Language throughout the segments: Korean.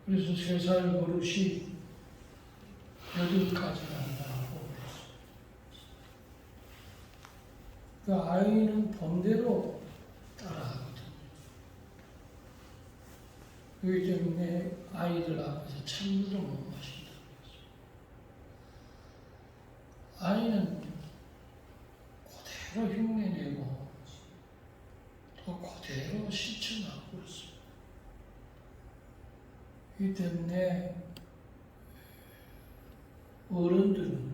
그래서 3살 버릇이 8까지 난다고 그랬어요. 그 아이는 본대로 따라하거든요. 그렇기 때문에 아이들 앞에서 찬물을 못 마신다고 그랬어요. 아이는 그대로 흉내내고 또 그대로 실천하고 그랬어요. 그렇기 때문에 어른들은,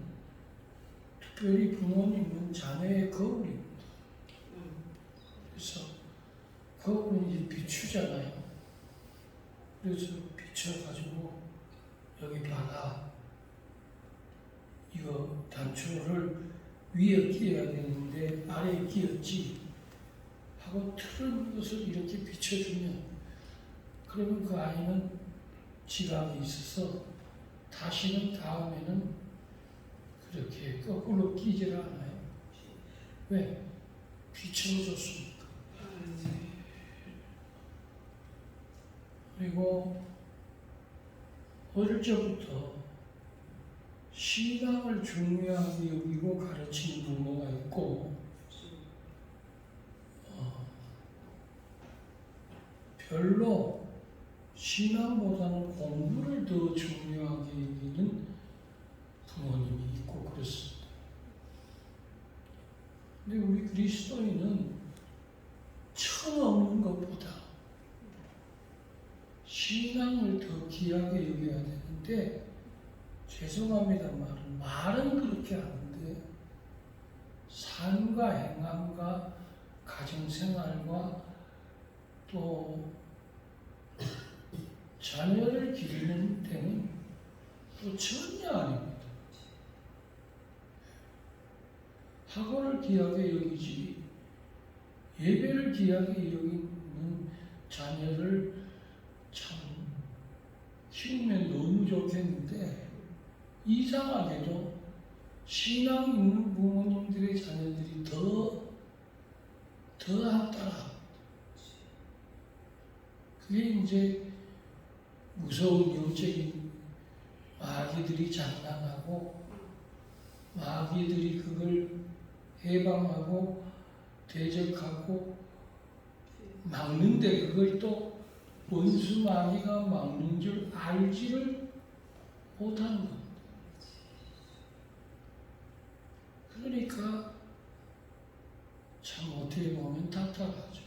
특별히 부모님은 자녀의 거울입니다. 그래서 거울은 이제 비추잖아요. 그래서 비춰가지고 여기 봐라, 이거 단추를 위에 끼워야 되는데 아래에 끼웠지 하고 틀은 것을 이렇게 비춰주면, 그러면 그 아이는 지각이 있어서 다시는 다음에는 그렇게 거꾸로 끼지를 않아요. 왜? 비춰줬으니까. 그리고 어릴 적부터 신앙을 중요하게 여기고 가르치는 부모가 있고, 별로 신앙보다는 공부를 더 중요하게 여기는 부모님이 있고 그렇습니다. 근데 우리 그리스도인은 처없는 것보다 신앙을 더 귀하게 여겨야 되는데, 죄송합니다 말은 그렇게 하는데 삶과 행함과 가정생활과 또 자녀를 기르는 데는 또 전혀 아닙니다. 학원을 귀하게 여기지 예배를 귀하게 여기는 자녀를 참 키우면 너무 좋겠는데, 이상하게도 신앙 있는 부모님들의 자녀들이 더 따라. 그게 이제 무서운 영적인 마귀들이 장난하고, 마귀들이 그걸 해방하고 대적하고 막는데, 그걸 또 원수 마귀가 막는 줄 알지를 못하는 겁니다. 그러니까 참 어떻게 보면 답답하죠.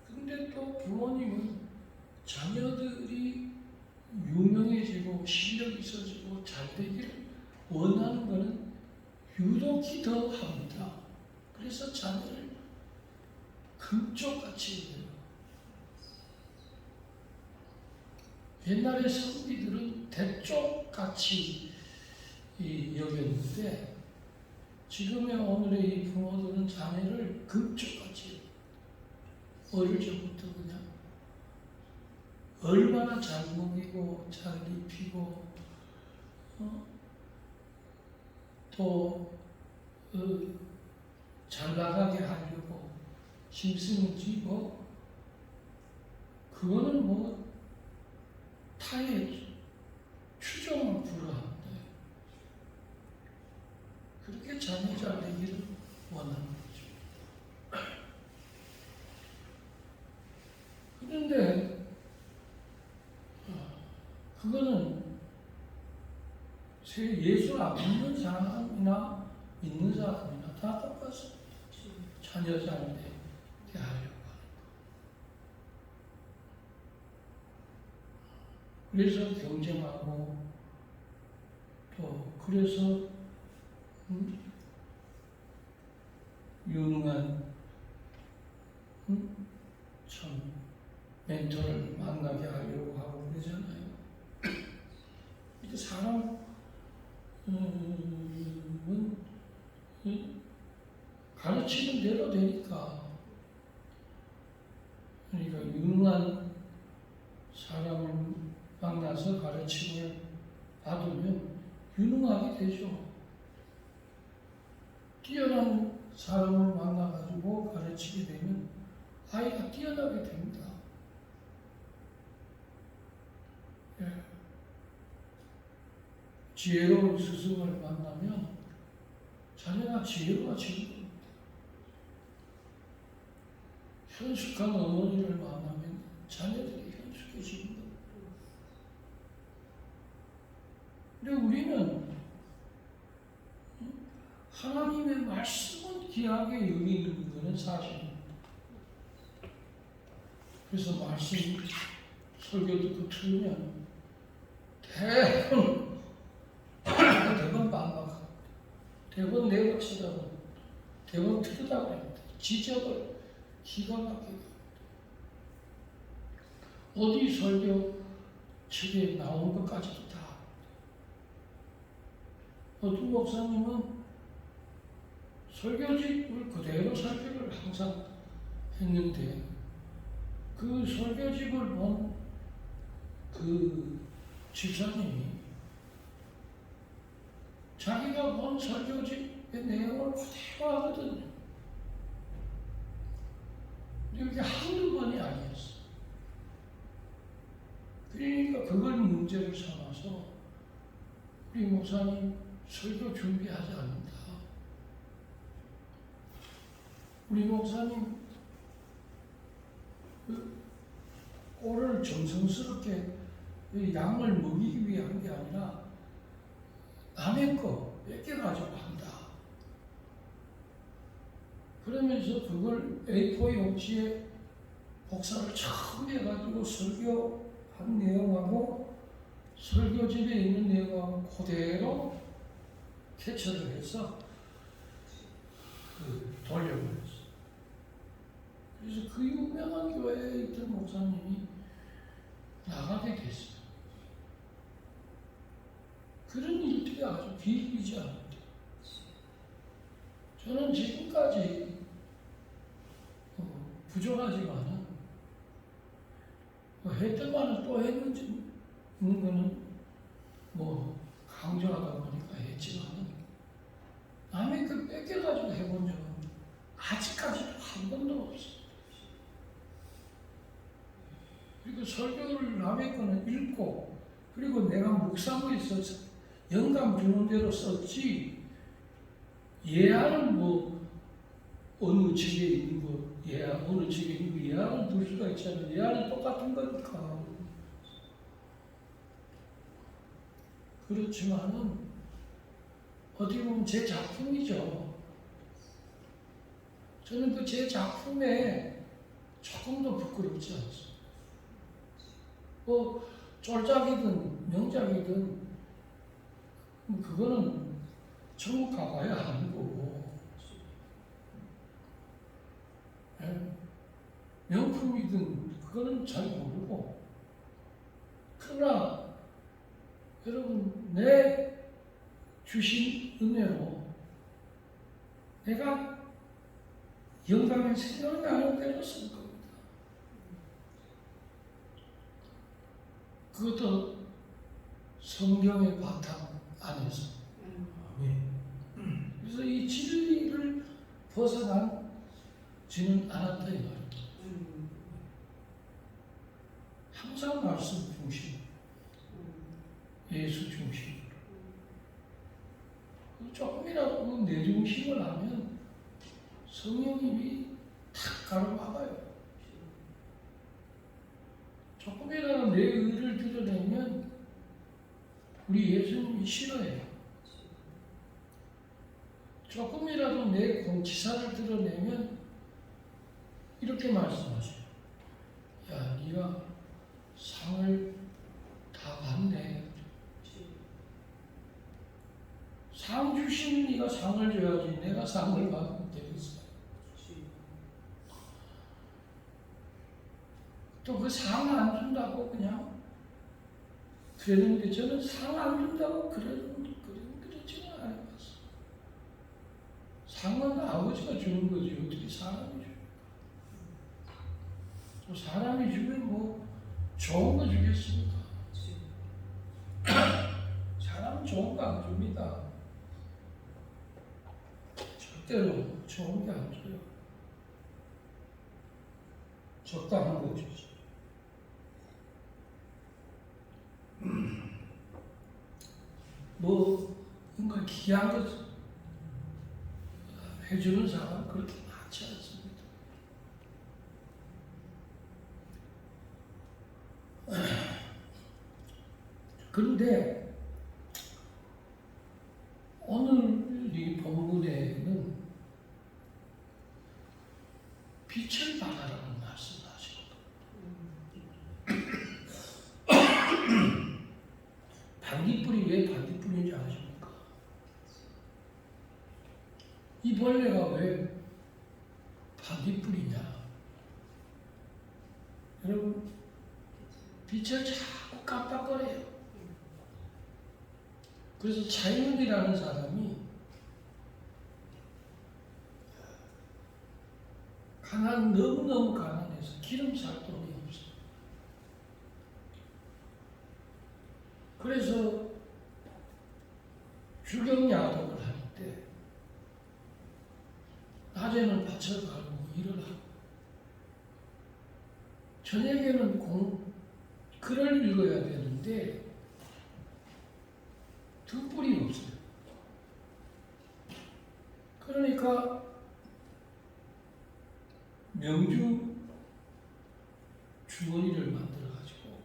근데 또 부모님은 자녀들이 유명해지고 실력이 있어지고 잘 되기를 원하는 것은 유독히 더 합니다. 그래서 자녀를 금쪽같이 해요. 옛날에 선비들은 대쪽같이 여겼는데, 지금의 오늘의 이 부모들은 자녀를 금쪽같이 해요. 어릴 적부터 그냥 얼마나 잘 먹이고 잘 입히고 또 잘 나가게 하려고 힘쓰는지 그거는 타의 추종을 불허합니다. 그렇게 자녀 잘 되기를 원하는 거죠. 그런데 그거는 예수 안 믿는 사람이나 믿는 사람이나 다 똑같습니다. 자녀 잘 되게 하려고 하는 거. 그래서 경쟁하고, 또 그래서 유능한 참 멘토를 만나게 하려고 하고 그러잖아요. 이게 사람은 가르치는 대로 되니까. 그러니까 유능한 사람을 만나서 가르침을 받으면 유능하게 되죠. 뛰어난 사람을 만나가지고 가르치게 되면 아이가 뛰어나게 됩니다. 예. 지혜로운 스승을 만나면 자녀가 지혜로워지는 겁니다. 현숙한 어머니를 만나면 자녀들이 현숙해지는 겁니다. 근데 우리는 하나님의 말씀은 귀하게 여기는 것은 사실입니다. 그래서 말씀 설교 듣고 틀면 대번 반박하고 대번 내박치다고 대번 틀리다고 합니다. 지적을 기가 막히게 어디 설교 책에 나온 것까지도 다 어떤 목사님은 설교집을 그대로 설교를 항상 했는데 그 설교집을 본 그 집사님이 자기가 본 설교집의 내용을 그대로 하거든요. 이게 한두 번이 아니었어. 그러니까 그걸 문제를 삼아서 우리 목사님 설교 준비하지 않는다. 우리 목사님 꼴을 정성스럽게 양을 먹이기 위한 게 아니라 남의 거 뺏겨가지고 한다. 그러면서 그걸 A4 용지에 복사를 처음 해가지고 설교한 내용하고 설교집에 있는 내용하고 그대로 캡처를 해서 돌려버렸어. 그래서 그 유명한 교회에 있던 목사님이 나가게 됐어요. 그런 일들이 아주 비일비재 합니다. 저는 지금까지 부족하지만은 했던 말은 또 했는지 있는 거는 강조하다 보니까 했지만은 남의 그 뺏겨가지고 해본 적은 아직까지도 한 번도 없어요. 그리고 설교를 남의 거는 읽고 그리고 내가 묵상에 있어서 영감 주는 대로 썼지 예화는 어느 책에 있는 거 예화 어느 책에 있는 거 예화를 둘 수가 있잖아요. 예화는 똑같은 거니까. 그렇지만은 어떻게 보면 제 작품이죠. 저는 그 제 작품에 조금도 부끄럽지 않습니다. 쫄짝이든 명작이든 그거는 천국 가봐야 하는 거고 명품이든 그거는 잘 모르고 그러나 여러분 내 주신 은혜로 내가 영감에 생각나는 대로 쓴 겁니다. 그것도 성경의 바탕 안에서. 그래서 이 진리를 벗어나지는 않았다 이 말입니다. 항상 말씀 중심, 예수 중심. 조금이라도 내 중심을 하면 성령님이 탁 가로막아요. 조금이라도 내 의를 드러내면 우리 예수님이 싫어해요. 조금이라도 내 공치사를 드러내면 이렇게 말씀하세요. 야, 네가 상을 다 받네. 상 주신 네가 상을 줘야지 내가 상을 받으면 되겠어. 또 그 상 안 준다고 그냥 그랬는데 저는 상 안 준다고 그러지는 않았어요. 상은 아버지가 주는 거지 어떻게 사람이 줍니까? 또 사람이 주면 좋은 거 주겠습니까? 사람은 좋은 거 안 줍니다. 절대로 좋은 게 안 줘요. 적당한 거죠. 뭐 뭔가 귀한 것 해주는 사람 그렇게 많지 않습니다. 그런데 오늘 이 본문에는 빛을 발하라는 말씀을 하시거든요. 반딧불이 왜 반딧불인지 아십니까? 이 벌레가 왜 반딧불이냐? 여러분, 빛을 자꾸 깜빡거려요. 그래서 차이문이라는 사람이 너무너무 가난해서 기름 살 돈이 없어요. 그래서 주경야독을 할 때 낮에는 밭을 갈고 일을 하고 저녁에는 글을 읽어야 되는데 등불이 없어요. 그러니까 명주 주머니를 만들어가지고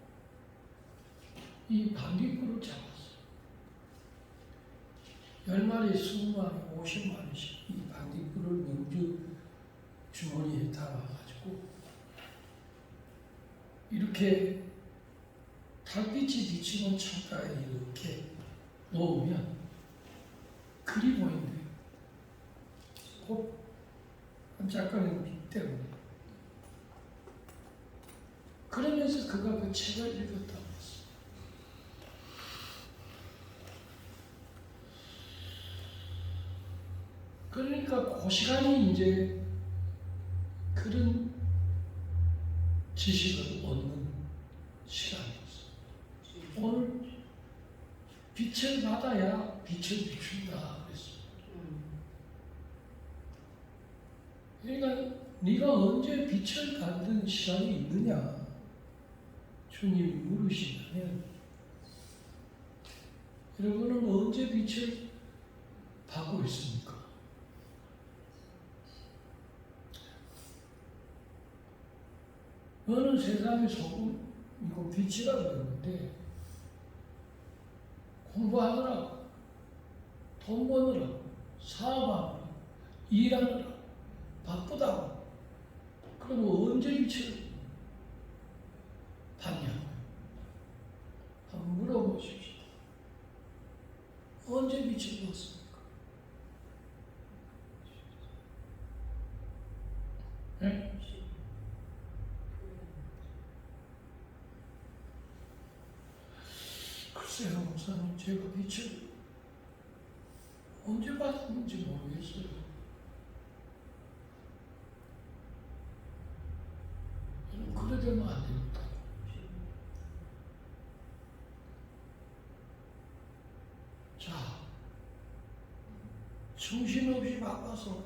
이 반딧불을 잡았어요. 10마리, 20마리, 50마리씩 이 반딧불을 명주 주머니에 담아가지고 이렇게 달빛이 비치는 창가에 이렇게 놓으면 글이 보인대요. 곧 반짝거리는 빛 때문에. 그러면서 그가 그 책을 읽었다고 했어요. 그러니까 그 시간이 이제 그런 지식을 얻는 시간이었어요. 오늘 빛을 받아야 빛을 비춘다 그랬어요. 그러니까 네가 언제 빛을 받는 시간이 있느냐 주님이 물으시면 여러분은 언제 빛을 받고 있습니까? 너는 세상의 소금이고 빛이라고 했는데 공부하느라고 돈 버느라고 사업하느라고 일하느라고 바쁘다고 그럼 언제 빛을 받냐고요? 한번 물어보십시오. 언제 빛을 받습니까? 네? 글쎄요, 목사님, 제가 빛을 언제 받았는지 모르겠어요. 그래 되면 안 됩니다. 자, 정신없이 바빠서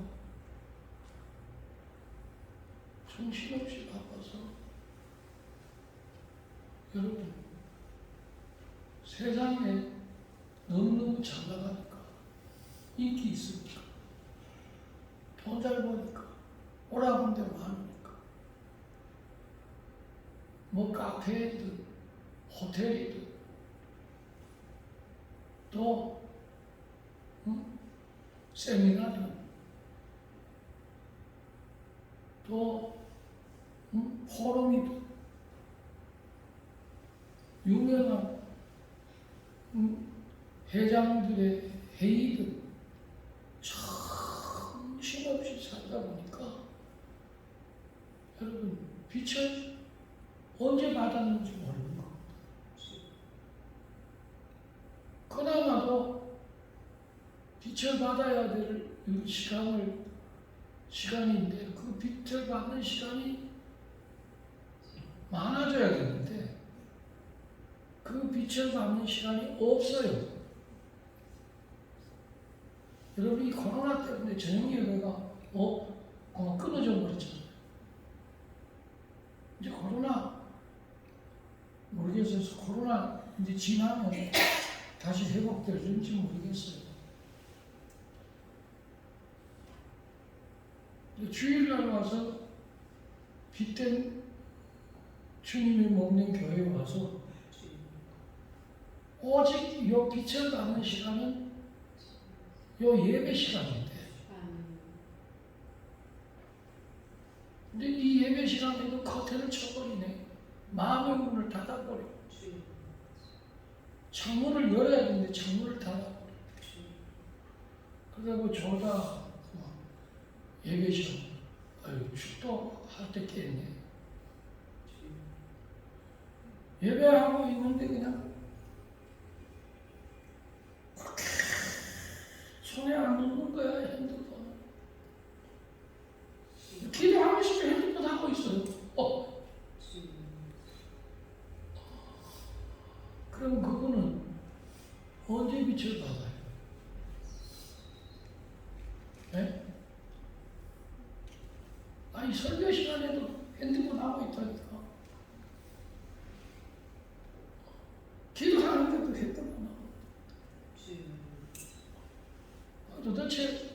여러분 세상에 너무너무 잘 나가니까 인기 있으니까 돈 잘 버니까 오라는 데 많으니까 뭐 카페이든 호텔이든 또 세미나든 또 포럼이든 유명한 회장들의 회의든 정신없이 살다 보니까 여러분 빛을 언제 받았는지 모르는 겁니다. 그나마도 빛을 받아야 될 시간인데 그 빛을 받는 시간이 많아져야 되는데 그 빛을 받는 시간이 없어요. 여러분 이 코로나 때문에 저녁 예배가 끊어져 버렸잖아요. 이제 지나면 다시 회복될지 모르겠어요. 주일날 와서 빛된 주님이 먹는 교회에 와서 오직 요 빛을 받는 시간은 요 예배 시간인데, 근데 이 예배 시간에도 커튼을 쳐버리네. 마음의 문을 닫아버려. 창문을 열어야 되는데 창문을 닫아버려. 그러다 조다 예배 시간, 축도할 때 깼네. 예배하고 있는데 그냥 손에 안 놓는 거야, 핸드폰. 기도하고 싶어 핸드폰 하고 있어요. 그럼 그거는 언제 빛을 받아요? 네? 아니, 설교 시간에도 핸드폰 하고 있다니까. 기도하는데도 핸드폰 하고. 도대체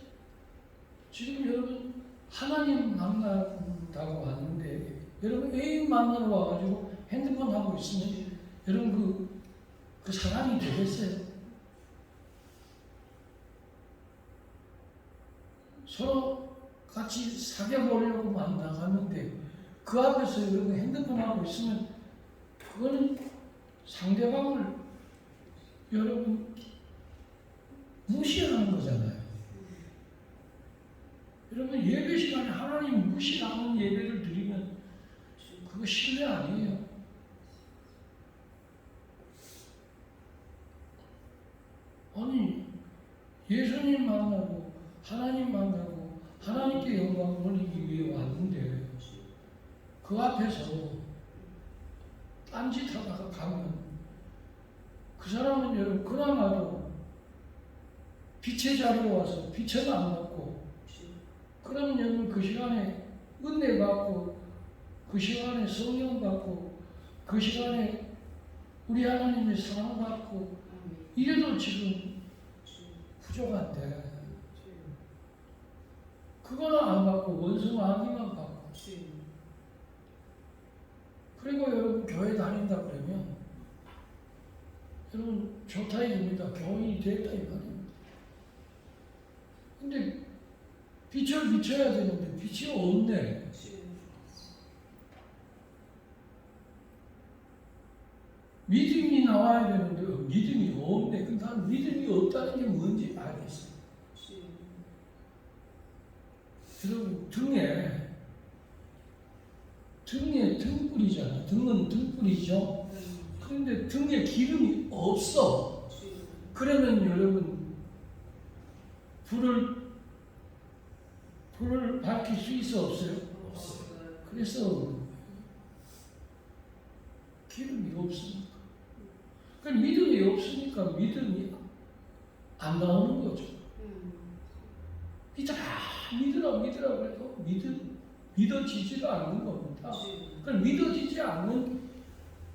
지금 여러분 하나님 만난다고 왔는데, 여러분 애인 만나러 와가지고 핸드폰 하고 있으면 여러분 그 사람이 되겠어요? 서로 같이 사귀어보려고 나가는데 그 앞에서 여러분 핸드폰 하고 있으면 그거는 상대방을 여러분 무시하는 거잖아요. 여러분 예배 시간에 하나님 무시하는 예배를 드리면 그거 신뢰 아니에요. 아니, 예수님 만나고 하나님 만나고 하나님께 영광을 돌리기 위해 왔는데 그 앞에서 딴짓하다가 가면 그 사람은 여러분 그나마도 빛의 자리에 와서 빛을 안 받고, 그러면 여러분 그 시간에 은혜 받고 그 시간에 성령 받고 그 시간에 우리 하나님의 사랑 받고 이래도 지금 부족한데 그거는 안 받고 원수마귀만 받고, 그리고 여러분 교회 다닌다 그러면 여러분 좋다 이겁니다. 교인이 됐다 이 말입니다. 근데 빛을 비춰야 되는데 빛이 없네. 믿음이 나와야 되는데 믿음이 없네. 근데 난 믿음이 없다는 게 뭔지 알겠어요. 여러분 등에 등불이잖아. 등은 등불이죠. 그런데 등에 기름이 없어. 그러면 여러분 불을 밝힐 수 있어 없어요? 그래서 기름이 없으니까. 그러니까 믿음이 없으니까 믿음이 안 나오는 거죠. 믿으라 그래도 믿어지지가 않는 겁니다. 그럼 믿어지지 않는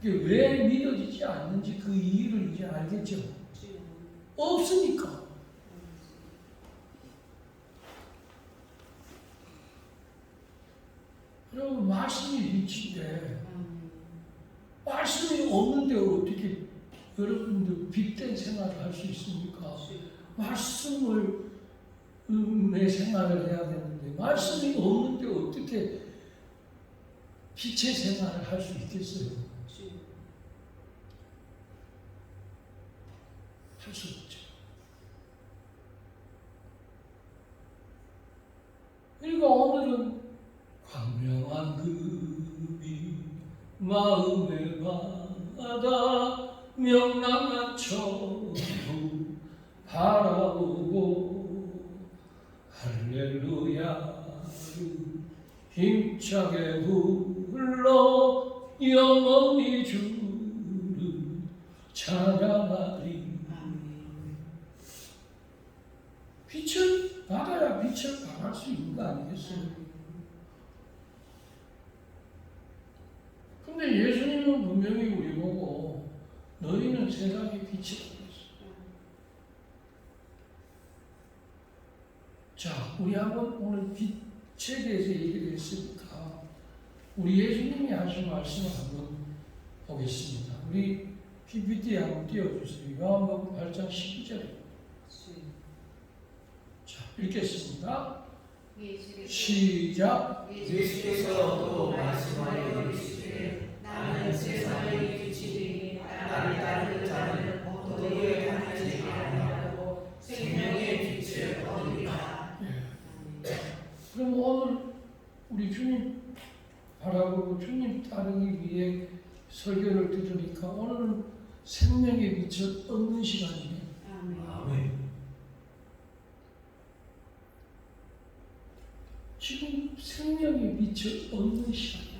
게 왜 믿어지지 않는지 그 이유를 이제 알겠죠. 없으니까. 여러분 말씀이 빛인데 말씀이 없는데 어떻게 여러분들 빛된 생활을 할 수 있습니까? 말씀을 내 생활을 해야 되는데 말씀이 없는데 어떻게 빛의 생활을 할 수 있겠어요? 할 수 없죠. 그러니까 오늘은 광명한 그비 마음의 바다 명랑한 천국 바라보고 할렐루야를 힘차게 불러 영원히 주를 찬양하리. 빛을 받아야 빛을 발할 수 있는 거 아니겠어요? 근데 예수님은 분명히 우리 보고 너희는 세상의 빛이라고 했어. 자, 우리 한번 오늘 빛에 대해서 얘기를 했으니까 우리 예수님이 하신 말씀을 한번 보겠습니다. 우리 PPT 한번 띄워주세요. 요한복음 8장 12절. 자, 읽겠습니다. 시작. 예수께서 또 말씀하여 이르시되 나는 세상의 빛이니 나를 따르는 자는 어디에 다니지 아니하고 생명의 빛을 얻으리라. 그럼 오늘 우리 주님 바라보고 주님 따르기 위해 설교를 들으니까 오늘은 생명의 빛을 얻는 시간이에요. 아멘. 지금 생명의 빛을 얻는 시간이에요.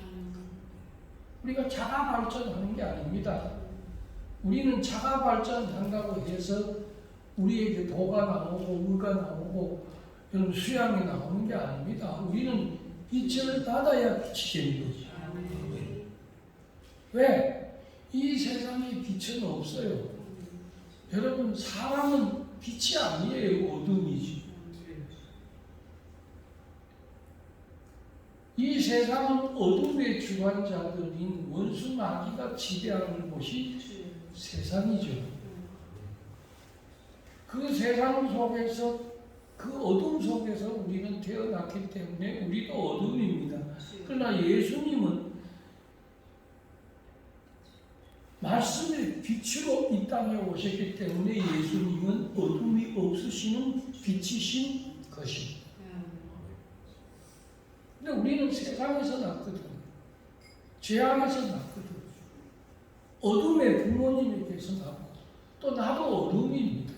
우리가 자가 발전하는 게 아닙니다. 우리는 자가 발전한다고 해서 우리에게 도가 나오고 의가 나오고 이런 수양이 나오는 게 아닙니다. 우리는 빛을 받아야 빛이 되는 거죠. 왜? 이 세상에 빛은 없어요. 여러분, 사람은 빛이 아니에요. 어둠이지. 이 세상은 어둠의 주관자들인 원수 마귀가 지배하는 곳이 세상이죠. 그 세상 속에서, 그 어둠 속에서 우리는 태어났기 때문에 우리도 어둠입니다. 그러나 예수님은 말씀의 빛으로 이 땅에 오셨기 때문에 예수님은 어둠이 없으시는 빛이신 것입니다. 근데 우리는 세상에서 났거든. 죄악에서 났거든. 어둠의 부모님에게서 났고 또 나도 어둠입니다.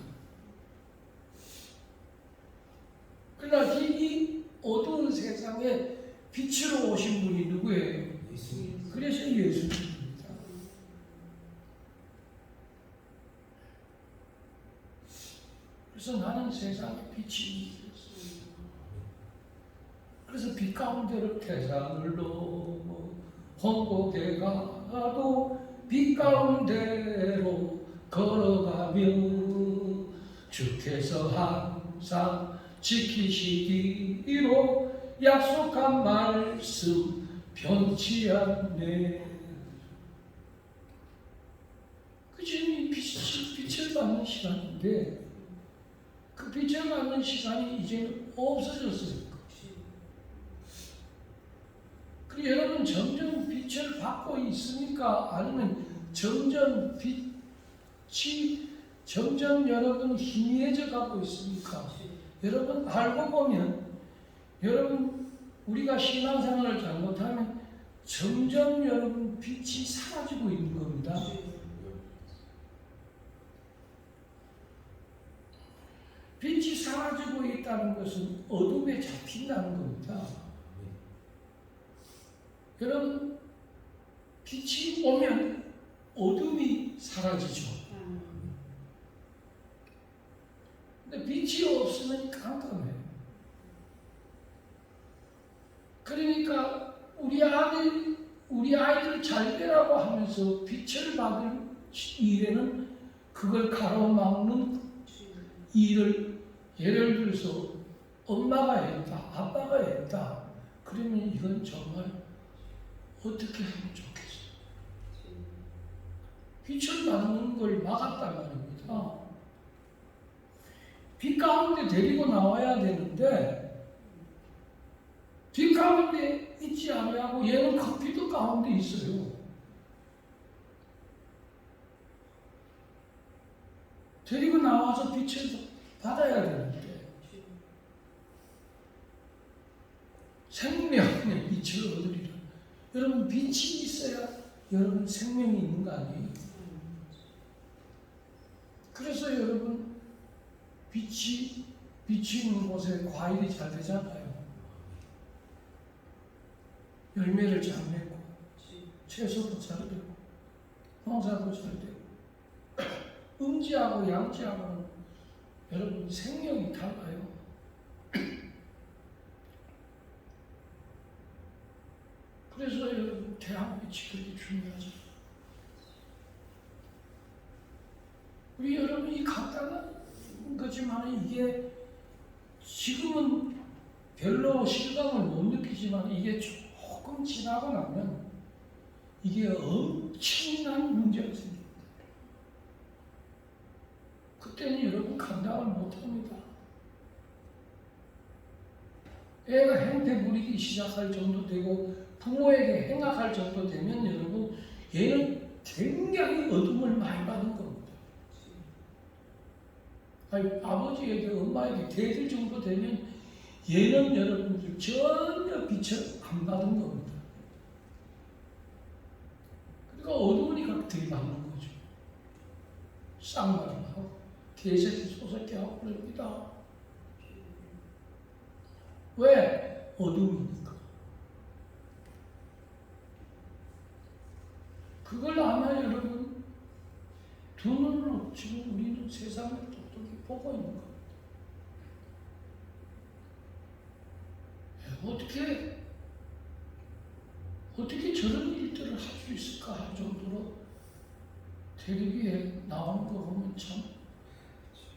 그러나 이 어두운 세상에 빛으로 오신 분이 누구예요? 그래서 예수님입니다. 그래서 나는 세상의 빛이 그래서 빛 가운데로 태산을 넘어 홍곡에 가도 빛 가운데로 걸어가며 주께서 항상 지키시기로 약속한 말씀 변치 않네. 그 지금 이 빛을 받는 시간인데 그 빛을 받는 시간이 이제는 없어졌어요. 여러분 점점 빛을 받고 있습니까? 아니면 점점 빛이 점점 여러분 희미해져 가고 있습니까? 여러분 알고 보면 여러분 우리가 신앙생활을 잘못하면 점점 여러분 빛이 사라지고 있는 겁니다. 빛이 사라지고 있다는 것은 어둠에 잡힌다는 겁니다. 여러분, 빛이 오면 어둠이 사라지죠. 근데 빛이 없으면 깜깜해요. 그러니까 우리 아이들 잘 되라고 하면서 빛을 받을 일에는 그걸 가로막는 일을 예를 들어서 엄마가 했다, 아빠가 했다. 그러면 이건 정말 어떻게 하면 좋겠어요? 빛을 받는 걸 막았단 말입니다. 빛 가운데 데리고 나와야 되는데 빛 가운데 있지 않냐고 얘는 그 빛 가운데 있어요. 데리고 나와서 빛을 받아야 되는데 생명의 빛을 얻으리라. 여러분 빛이 있어야 여러분 생명이 있는 거 아니에요? 그래서 여러분 빛이 비치는 곳에 과일이 잘 되잖아요. 열매를 잘 맺고 채소도 잘 되고 농사도 잘 되고 음지하고 양지하고는 여러분 생명이 달라요. 그래서 여러분 태양빛이 그렇게 중요하죠. 시작하는 거지만 이게 지금은 별로 실감을 못 느끼지만 이게 조금 지나고 나면 이게 엄청난 문제가 생깁니다. 그때는 여러분 감당을 못합니다. 애가 행태 부리기 시작할 정도 되고 부모에게 행악할 정도 되면 여러분 얘는 굉장히 어둠을 많이 받은 겁니다. 아니, 아버지에게 엄마에게 대들 정도 되면 얘는 여러분들 전혀 빛을 안 받은 겁니다. 그러니까 어두우니까 들이받는 거죠. 쌍말하고 개새끼 소새끼하고 그럽니다. 왜? 어둠이니까. 그걸 아마 여러분 두 눈으로 지금 우리는 세상을 똑똑히 보고 있는 겁니다. 어떻게 저런 일들을 할 수 있을까 할 정도로 텔레비에 나오는 거 보면 참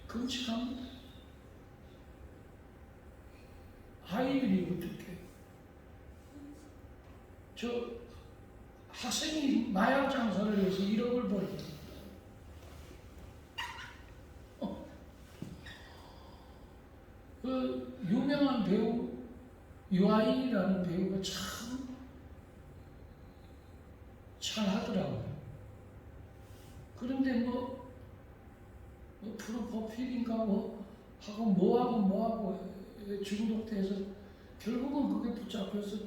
끔찍합니다. 아이들이 어떻게 저 학생이 마약 장사를 해서 1억을 벌었다. 그 유명한 배우 유아인이라는 배우가 참 잘하더라고요. 그런데 프로포필인가 뭐하고 중독돼서 결국은 그게 붙잡혀서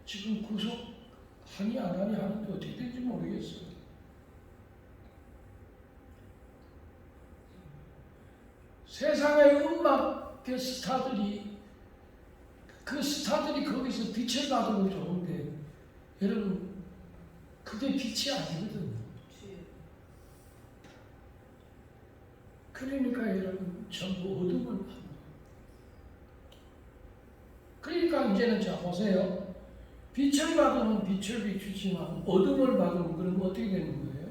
지금 구속하니 안 하니 하는데 어떻게 된지 모르겠어요. 세상의 음악계 스타들이 거기서 빛을 받으면 좋은데 여러분 그게 빛이 아니거든요. 그러니까 여러분 전부 어둠을 받는 거예요. 그러니까 이제는 자 보세요. 빛을 받으면 빛을 비추지만 어둠을 받으면 그럼 어떻게 되는 거예요?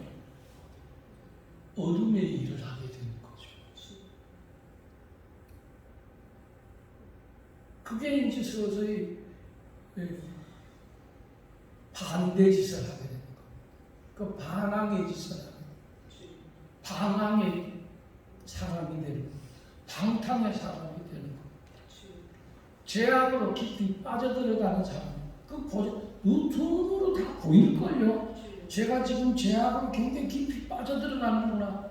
어둠의 일을 하게 되는 거죠. 그게 이제 서서히 반대 짓을 하게 되는 거예요. 그 반항의 짓을 하게 돼요. 방황의 사람이 되는 거예요. 방탕의 사람이 되는 거예요. 죄악으로 깊이 빠져들어가는 사람. 그 눈으로 다 보일걸요. 제가 지금 죄악으로 굉장히 깊이 빠져들어가는구나.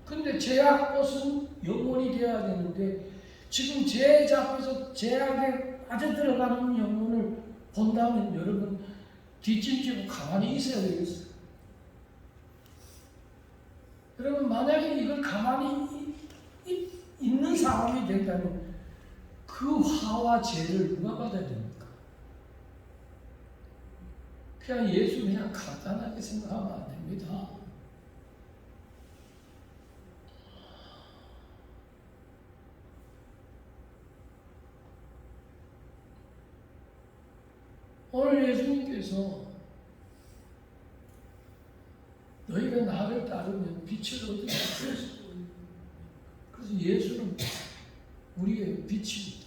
근데 죄악 것은 영혼이 되어야 되는데 지금 죄 잡혀서 죄악에 빠져들어가는 영혼을 본다면 여러분 뒷짐지고 가만히 있어야 되겠어요. 여러분 만약에 이걸 가만히 있는 사람이 된다면 그 화와 죄를 누가 받아야 됩니까? 그냥 예수 그냥 간단하게 생각하면 안 됩니다. 오늘 예수님께서 너희가 나를 따르면 빛을 얻으리라. 그래서 예수는 우리의 빛입니다.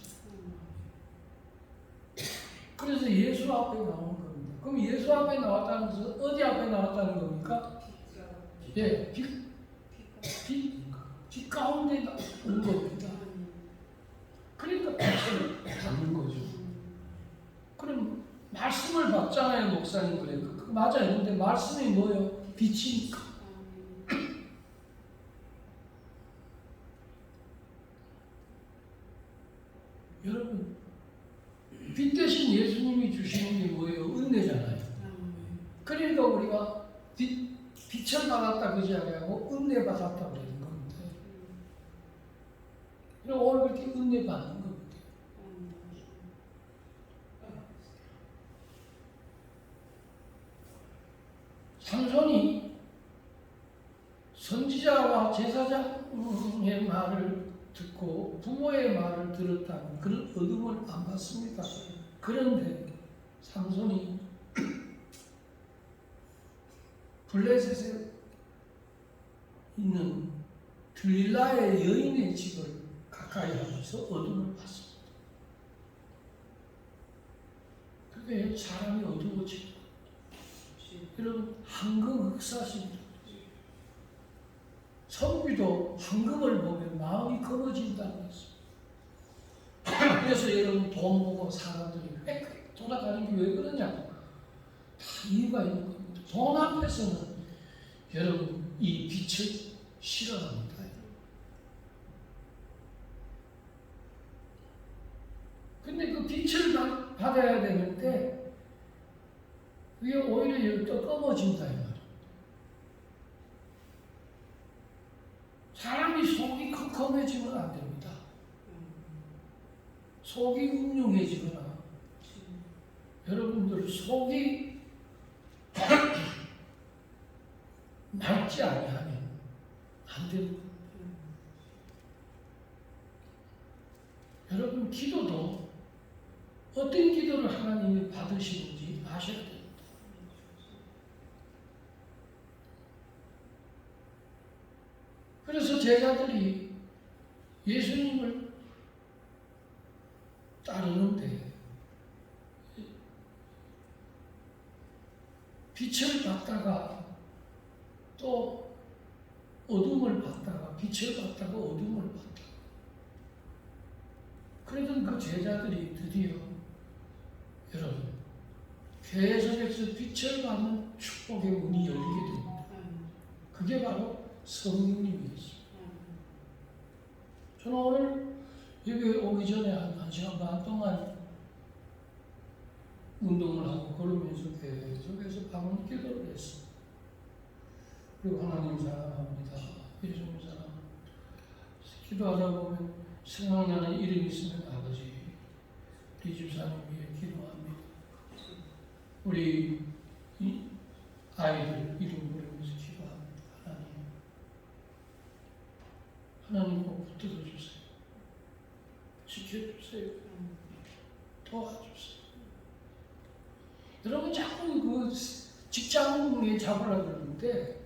그래서 예수 앞에 나온 겁니다. 그럼 예수 앞에 나왔다는 것은 어디 앞에 나왔다는 겁니까? 예, 빛 가운데 온 겁니다. 그러니까 빛을 받는 거죠. 그럼 말씀을 받잖아요, 목사님. 그래. 맞아요. 근데 말씀이 뭐예요? 빛이니까. 여러분, 빛 대신 예수님이 주시는 게 뭐예요? 은혜잖아요. 그러니까 우리가 빛을 받았다 그지 아니고 은혜 받았다 그러는 겁니다. 그럼 오늘 그렇게 은혜 받는 겁니다. 삼손이 선지자와 제사장의 말을 듣고 부모의 말을 들었다면 그런 어둠을 안 받습니다. 그런데 삼손이 블레셋에 있는 들릴라의 여인의 집을 가까이 하면서 어둠을 봤습니다. 그게 사람이 어두워지고 여러분 황금 흑사십니다. 선비도 황금을 보면 마음이 검어진다고 했습니다. 그래서 여러분 돈 보고 사람들이 획획 돌아가는 게 왜 그러냐고 다 이유가 있는 겁니다. 돈 앞에서는 여러분 이 빛을 싫어합니다. 근데 그 빛을 받아야 되는데 그게 오히려 또 검어진다 이 말이에요. 사람이 속이 컴컴해지면 안 됩니다. 속이 음흉해지거나 여러분들 속이 맑지 아니하면 안 됩니다. 여러분 기도도 어떤 기도를 하나님이 받으시는지 아셔야 됩니다. 그래서 제자들이 예수님을 따르는데 빛을 받다가 또 어둠을 받다가 빛을 받다가 어둠을 받다가 그러던 그 제자들이 드디어 여러분 계속해서 빛을 받는 축복의 문이 열리게 됩니다. 그게 바로 성령님이었습니다. 저는 오늘 여기 오기 전에 한 시간 반 동안 운동을 하고 걸으면서 계속해서 밤은 기도를 했습니다. 그리고 하나님 사랑합니다. 예수님 사랑합니다. 기도하다 보면 생각나는 이름이 있으면 아버지, 우리 집사님 위해 기도합니다. 우리 아이들 이름 부르면서 기도합니다. 하나님 꼭 붙들어 주세요. 지켜주세요. 도와주세요. 여러분 자꾸 그 직장에 잡으려고 그러는데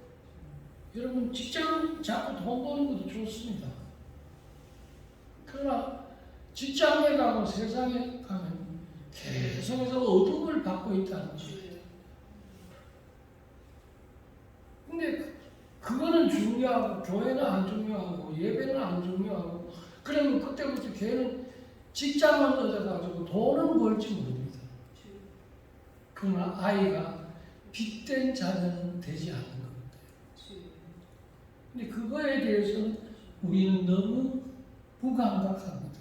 여러분 직장 자꾸 돈 버는 것도 좋습니다. 그러나 직장에 가고 세상에 가면 계속해서 어둠을 받고 있다는 거예요. 근데 그거는 중요하고 교회는 안 중요하고 예배는 안 중요하고 그러면 그때부터 걔는 직장만 얻어가지고 돈은 벌지 모릅니다. 그러나 아이가 빚된 자녀는 되지 않는 겁니다. 근데 그거에 대해서는 우리는 너무 무감각합니다.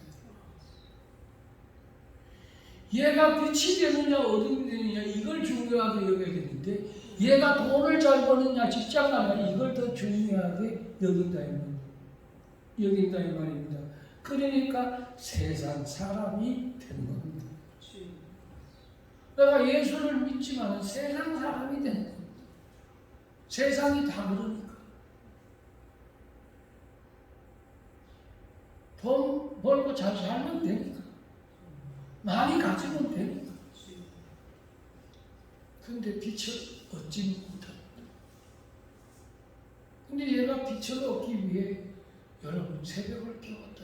얘가 빛이 되느냐 어둠이 되느냐 이걸 중요하게 여겨야 되는데 얘가 돈을 잘 버느냐 직장 가느냐 이걸 더 중요하게 여긴다 이 말입니다. 그러니까 세상 사람이 되는 겁니다. 내가 예수를 믿지만 세상 사람이 되는 겁니다. 세상이 다 그러니까. 돈 벌고 잘 살면 되니까. 많이 가지면 되니까. 근데 빛을 얻지 못합니다. 근데 얘가 빛을 얻기 위해 여러분 새벽을 깨웠다.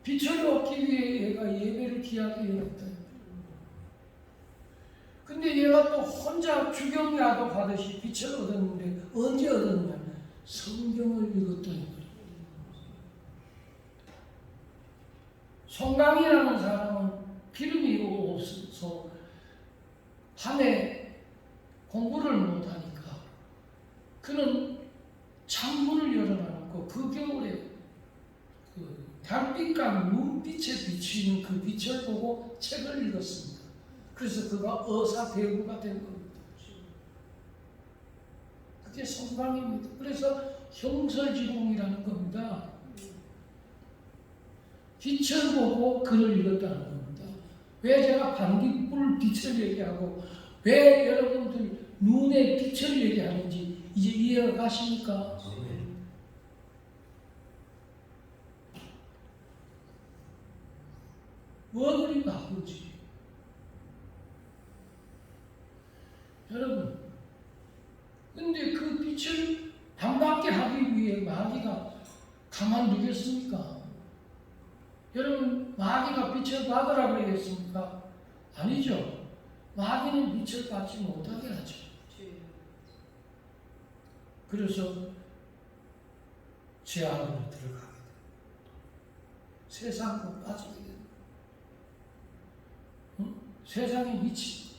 빛을 얻기 위해 얘가 예배를 귀하게 해놨다. 근데 얘가 또 혼자 주경야도 하듯이 빛을 얻었는데 언제 얻었냐? 성경을 읽었다. 송강이라는 사람은 기름이 없어서 밤에 공부를 못하니까 그는 창문을 열어놔놓고 그 겨울에 그 달빛과 눈빛에 비치는 그 빛을 보고 책을 읽었습니다. 그래서 그가 의사대우가 된 겁니다. 그게 송강입니다. 그래서 형설지공이라는 겁니다. 빛을 보고 글을 읽었다는 겁니다. 왜 제가 반딧불 빛을 얘기하고 왜 여러분들 눈의 빛을 얘기하는지 이제 이해가 가십니까? 뭐 그리 바쁜지. 여러분, 근데 그 빛을 밤밖에 하고 우리에게 마귀가 가만두겠습니까? 여러분, 마귀가 빛을 받으라 그러겠습니까? 아니죠. 마귀는 빛을 받지 못하게 하죠. 그래서 죄 안으로 들어가게 됩니다. 세상으로 빠지게 됩니다. 세상에 미치.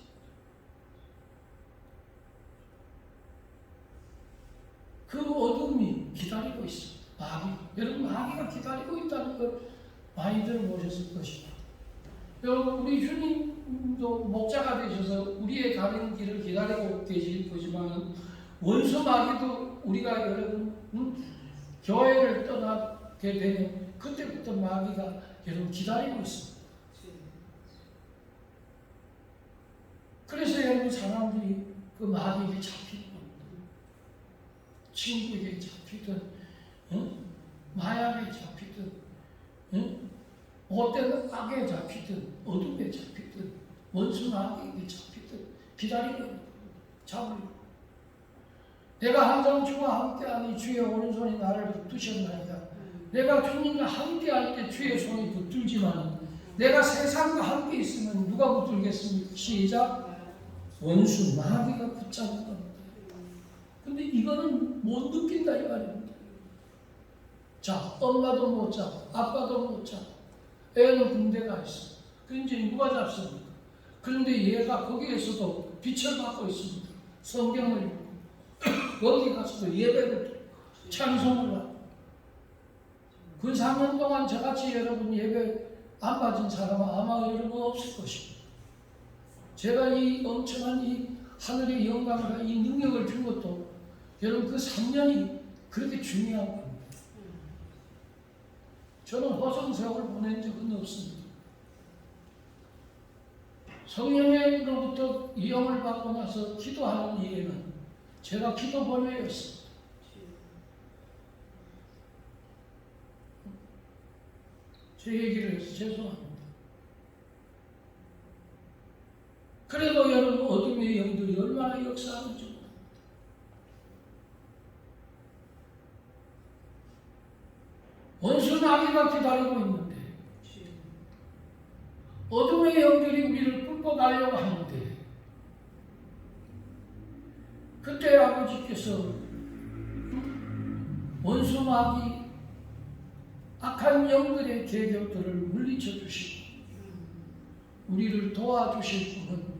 그 어둠이 기다리고 있어. 마귀. 여러분, 마귀가 기다리고 있다는 걸 많이 들어보셨을 것입니다. 여러분, 우리 주님도 목자가 되셔서 우리의 가는 길을 기다리고 계실 거지만 원수 마귀도 우리가 여러분 교회를 떠나게 되면 그때부터 마귀가 여러분 기다리고 있습니다. 그래서 여러분 사람들이 그 마귀에게 잡히는 겁니다. 친구에게 잡히든 마약에 잡히든 못된 악에 잡히든 어둠에 잡히든 원수 마귀에게 잡히든 기다리고 있는 겁니다. 잡으려고. 내가 항상 주와 함께하니 주의 오른손이 나를 붙드셨나이다. 내가 주님과 함께할 때 주의 손이 붙들지만 내가 세상과 함께 있으면 누가 붙들겠습니까? 시작. 원수 마귀가 붙잡는 겁니다. 근데 이거는 못 느낀다 이 말입니다. 자, 엄마도 못 잡아, 아빠도 못 잡아. 애는 군대가 있어. 그런데 누가 잡습니까? 그런데 얘가 거기에서도 빛을 받고 있습니다. 성경을 읽고 거기 가서도 예배를 찬송을 하고 그 3년 동안 저같이 여러분 예배 안 받은 사람은 아마 여러분 없을 것입니다. 제가 이 엄청난 이 하늘의 영광과 이 능력을 준 것도 여러분 그 3년이 그렇게 중요한 겁니다. 저는 호성세월 보낸 적은 없습니다. 성령으로부터 이 영을 받고 나서 기도하는 일에는 제가 기도 번외였습니다. 제 얘기를 해서 죄송합니다. 그래도 여러분 어둠의 영들이 얼마나 역사하는지 모릅니다. 원수 마귀가 기다리고 있는데 어둠의 영들이 우리를 끌고 가려고 하는데 그때 아버지께서 원수 마귀 악한 영들의 계략들을 물리쳐 주시고 우리를 도와주실 분은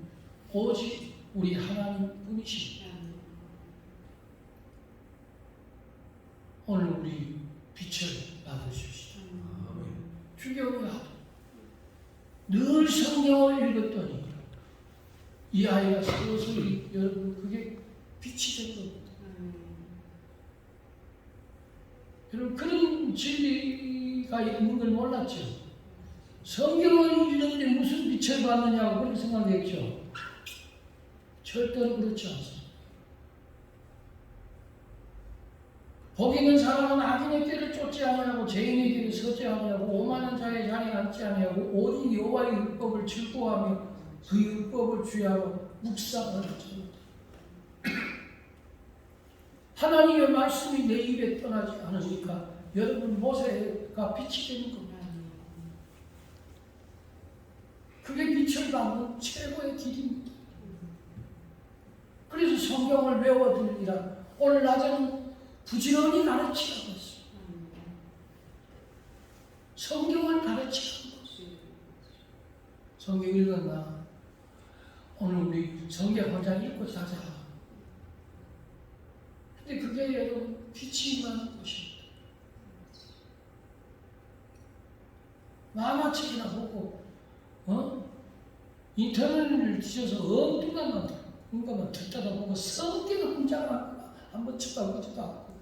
오직 우리 하나님 분이십니다. 오늘 우리 빛을 받으십시오. 주경이 하도 늘 성경을 읽었더니 이 아이가 서서히 여러분 그게 빛이 된 겁니다. 여러분 그런 진리가 있는 걸 몰랐죠. 성경을 읽는데 무슨 빛을 받느냐고 그렇게 생각했죠. 절대로 그렇지 않습니다. 복 있는 사람은 악인의 길을 쫓지 아니하고 죄인의 길을 서지 아니하고 오만한 자의 자리에 앉지 아니하고 오직 여호와의 율법을 즐거워하며 그 율법을 주야로 묵상하는 자입니다. 하나님의 말씀이 내 입에 떠나지 않으니까 여러분 모세가 빛이 되는 겁니다. 그게 빛을 받는 최고의 길입니다. 그래서 성경을 외워드리라. 오늘 낮에는 부지런히 가르치라고 했습니다. 성경을 가르치라는 것입니다. 성경 읽었나? 오늘 우리 성경 한 장 읽고 자자. 근데 그게 여러분 빛이 임하는 것입니다. 만화책이나 보고 인터넷을 뒤져서 엉뚱한 것만 듣다가 보고 성경의 문장을 한번 쳐다보지도 않고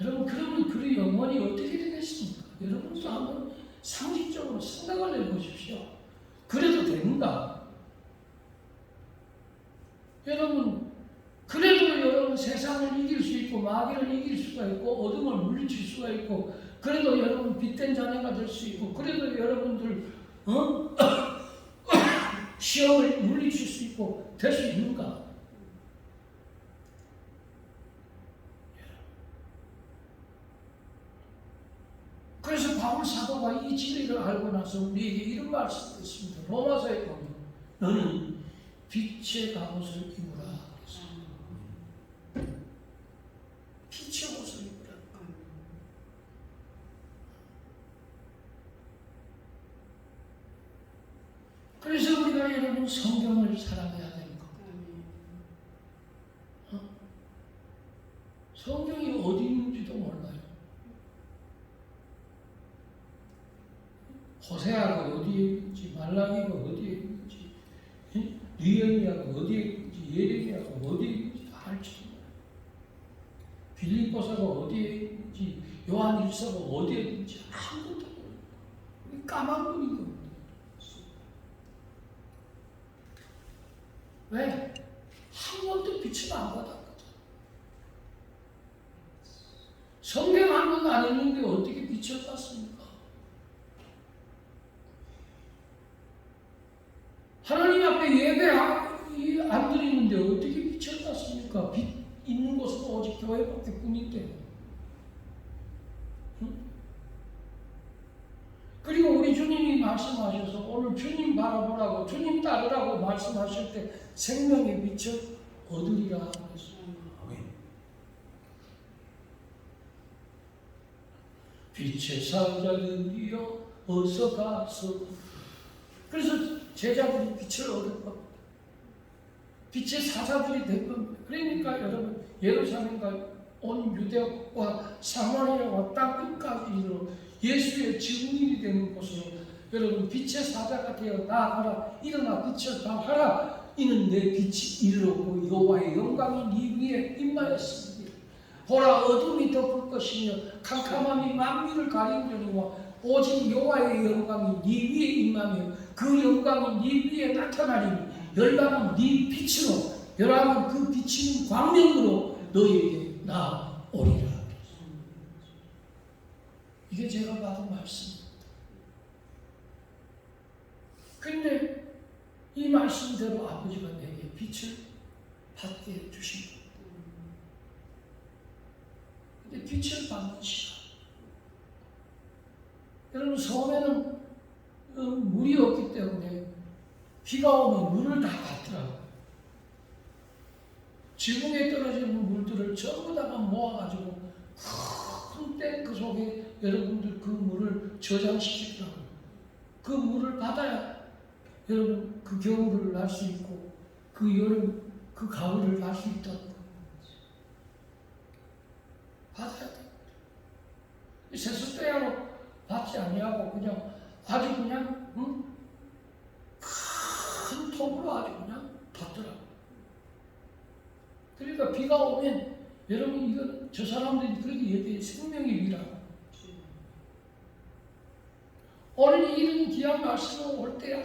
여러분 그러면 그 영혼이 어떻게 되겠습니까? 여러분도 한번 상식적으로 생각을 해보십시오. 그래도 되는가? 여러분 그래도 여러분 세상을 이길 수 있고 마귀를 이길 수가 있고 어둠을 물리칠 수가 있고 그래도 여러분 빛된 자녀가 될 수 있고 그래도 여러분들 시험을 물리칠 수 있고 될 수 있는가? 사도가 이 진리를 알고 나서 우리에게 이런 말씀을 했습니다. 로마서에 보면 너는 빛의 갑옷을 입으라. 빛의 옷을 입으라. 그래서 우리가 여러분 성경을 사랑해야 되는 겁니다. 성경이 어디 있는지도 몰라요. 호세아가 어디에 있는지, 말라기가 어디에 있는지, 느헤미야가 어디에 있는지, 예레미야가 어디에 있는지 다 알지도 몰라요. 빌립보서가 어디에 있는지, 요한일서가 어디에 있는지 아무것도 몰라요. 우리 까막눈인 겁니다. 왜? 한 번도 빛을 안 받았거든. 성경 한 번도 안 했는데 어떻게 빛을 받습니까? 하나님 앞에 예배 안 드리는데 어떻게 빛을 받습니까? 빛 있는 곳은 오직 교회밖에 뿐인데. 응? 그리고 우리 주님이 말씀하셔서 오늘 주님 바라보라고 주님 따르라고 말씀하실 때 생명의 빛을 얻으리라 하셨습니다. 빛의 사자들이여 어서 가서. 그래서 제자들이 빛을 얻은 겁니다. 빛의 사자들이 된 겁니다. 그러니까 여러분 예루살렘과 온 유대와 사마리아와 땅 끝까지 이르러 예수의 증인이 되는 곳으로 여러분 빛의 사자가 되어 나아가라. 일어나 빛을 발하라. 이는 내 빛이 이르렀고 여호와의 영광이 네 위에 임하였습니다. 보라 어둠이 덮을 것이며 캄캄함이 만민을 가리우려니와 오직 여호와의 영광이 네 위에 임하며 그 영광이 네 위에 나타나리니 열방은 네 빛으로 열방은 그 비치는 광명으로 너희에게 나오리라. 이게 제가 받은 말씀입니다. 근데 이 말씀대로 아버지가 내게 빛을 받게 해주십니다. 근데 빛을 받는 시간. 여러분 섬에는 물이 없기 때문에 비가 오면 물을 다 받더라고요. 지붕에 떨어지는 물들을 전부 다가 모아가지고 큰 탱크 속에 여러분들 그 물을 저장시키더라고요. 그 물을 받아야 여러분 그 겨울을 날 수 있고 그 여름 그 가을을 날 수 있다는 거예요. 받아야 돼요. 세숫대야로 받지 아니하고 그냥 아주 그냥 큰 통으로 아주 그냥 받더라고요. 그러니까 비가 오면 여러분 이건 저 사람들이 그렇게 얘기해 생명의 비라고. 오늘 이런 귀한 말씀을 올 때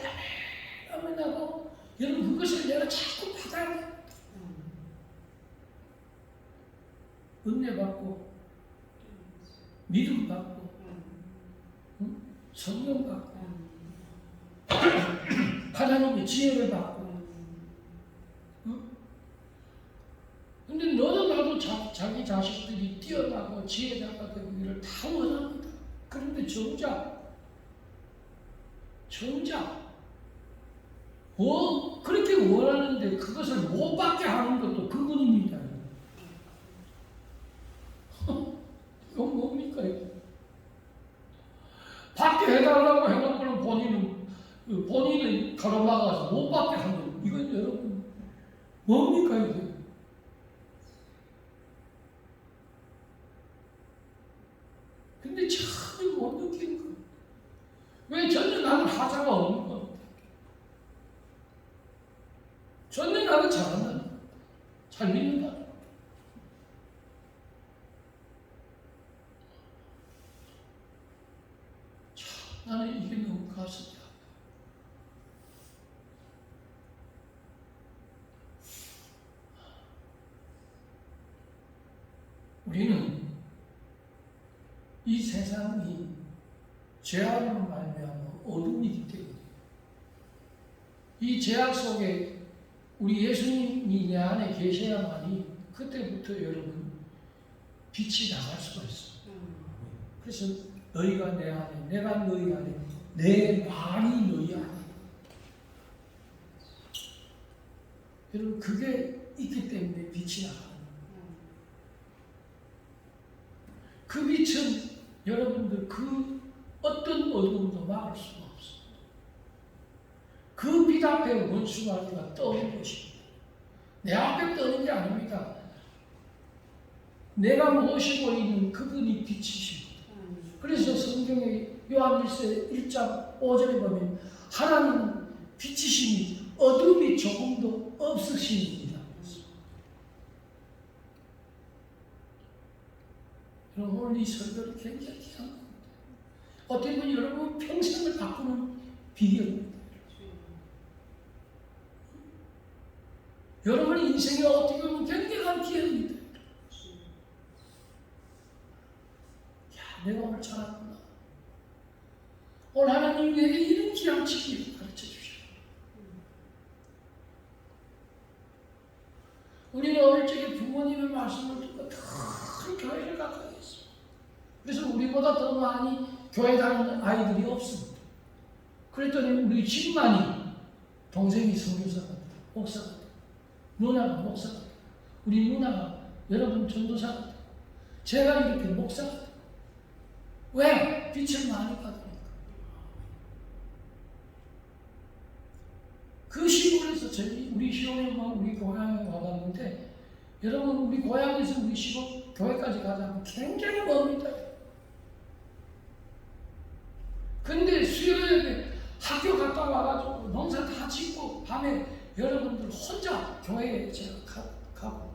아멘 하고 여러분 그것을 내가 자꾸 받아야 돼. 은혜 받고 믿음 받고 성령 받고 하나님의 지혜를 받고. 근데 너도 나도 자기 자식들이 뛰어나고 지혜자가 되고 이를 다 원합니다. 그런데 정작 그렇게 원하는데 그것을 못 받게 하는 것도 그분입니다. 이건 뭡니까? 받게 해달라고 해놓고는 본인이 가로막아서 못 받게 하는 이건 여러분 뭡니까 이게? 근데 참 못 느끼는 거예요. 왜 전혀 나는 하자가 없는 겁니다. 전혀 나는 잘한다. 잘 믿는다. 참 나는 이게 너무 가슴이 아파. 우리는 이 세상이 죄악으로 말미암아 어둠이기 때문에 이 죄악 속에 우리 예수님이 내 안에 계셔야만이 그때부터 여러분 빛이 나갈 수가 있어요. 그래서 너희가 내 안에, 내가 너희 안에, 내 말이 너희 안에. 여러분, 그게 있기 때문에 빛이 나가는 거예요. 그 빛은 여러분들 그 어떤 어둠도 막을 수가 없습니다. 그 빛 앞에 원수마귀가 떠는 것입니다. 내 앞에 떠는 게 아닙니다. 내가 모시고 있는 그분이 빛이십니다. 그래서 성경에 요한일서 1장 5절에 보면 하나님은 빛이시니 어둠이 조금도 없으십니다. 여러분, 오늘 이 설교를 굉장히 귀한 겁니다. 어떻게 보면 여러분 평생을 바꾸는 비결입니다. 여러분의 인생이 어떻게 보면 굉장한 기회입니다. 야, 내가 오늘 잘했구나. 오늘 하나님이 내게 이런 기양치기를 가르쳐 주셔요. 우리는 어릴 적에 부모님의 말씀을 듣고 큰 교회를 가까이 했어요. 그래서 우리보다 더 많이 교회 다니는 아이들이 없습니다. 그랬더니 우리 집만이 동생이 선교사가 돼, 목사가 돼, 누나가 목사가 돼, 우리 누나가 여러분 전도사가 돼, 제가 이렇게 목사가 돼. 왜? 빛을 많이 받으니까. 그 시골에서 우리 시골에만 우리 고향에 와봤는데, 여러분 우리 고향에서 우리 시골 교회까지 가자면 굉장히 멉니다. 근데 수요일에 학교 갔다 와가지고 농사 다 짓고 밤에 여러분들 혼자 교회에 제가 가고,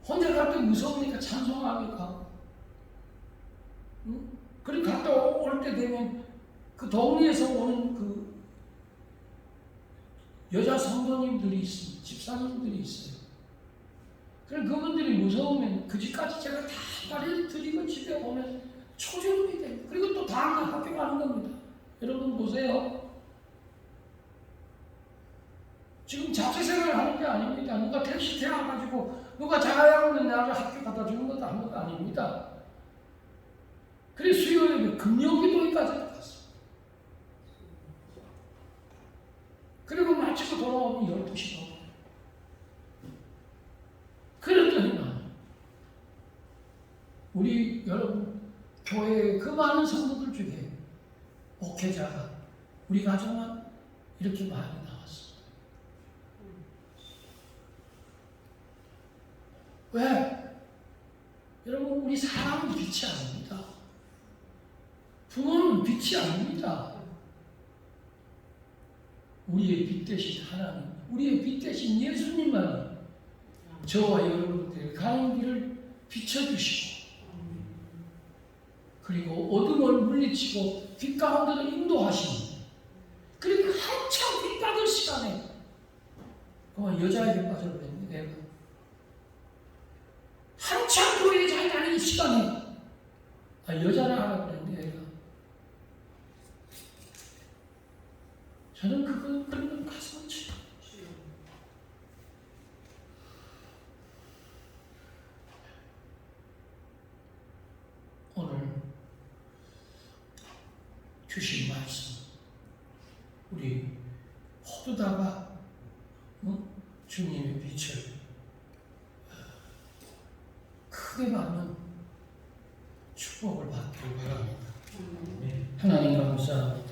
혼자 갈 때 무서우니까 찬송하게 가고, 응? 그리고 갔다 올 때 되면 그 동네에서 오는 그 여자 성도님들이 있습니다. 집사님들이 있어요. 그럼 그분들이 무서우면 그 집까지 제가 다 마련 드리고 집에 오면 초조름이 돼요. 그리고 또 다음날 학교 가는 겁니다. 여러분 보세요. 지금 자취생활을 하는 게 아닙니다. 누가 택시 태워가지고 누가 자가야금을 나를 학교 갖다 주는 것도 아무것도 아닙니다. 그래서 수요일에 금요기도회까지 갔어요. 그리고 마치고 돌아오면 12시 넘어요. 그랬더니 우리 여러분 교회의 그 많은 성도들 중에 목회자가 우리 가정만 이렇게 많이 나왔습니다. 왜? 여러분, 우리 사람은 빛이 아닙니다. 부모는 빛이 아닙니다. 우리의 빛 대신 하나님, 우리의 빛 대신 예수님만 저와 여러분들 가는 길을 비춰주시고, 그리고 어둠을 물리치고 빛 가운데로 인도하시니, 그리고 한참 빛 받을 시간에 그만 여자에게 빠져버렸는데, 내가 한참 교회에 잘 다니는 시간에 여자를 하라고 그랬는데, 내가 저는 그런 건 가슴을 치요. 오늘 주신 말씀, 우리 모두다가 주님의 빛을 크게 받는 축복을 받기를 바랍니다. 하나님 감사합니다.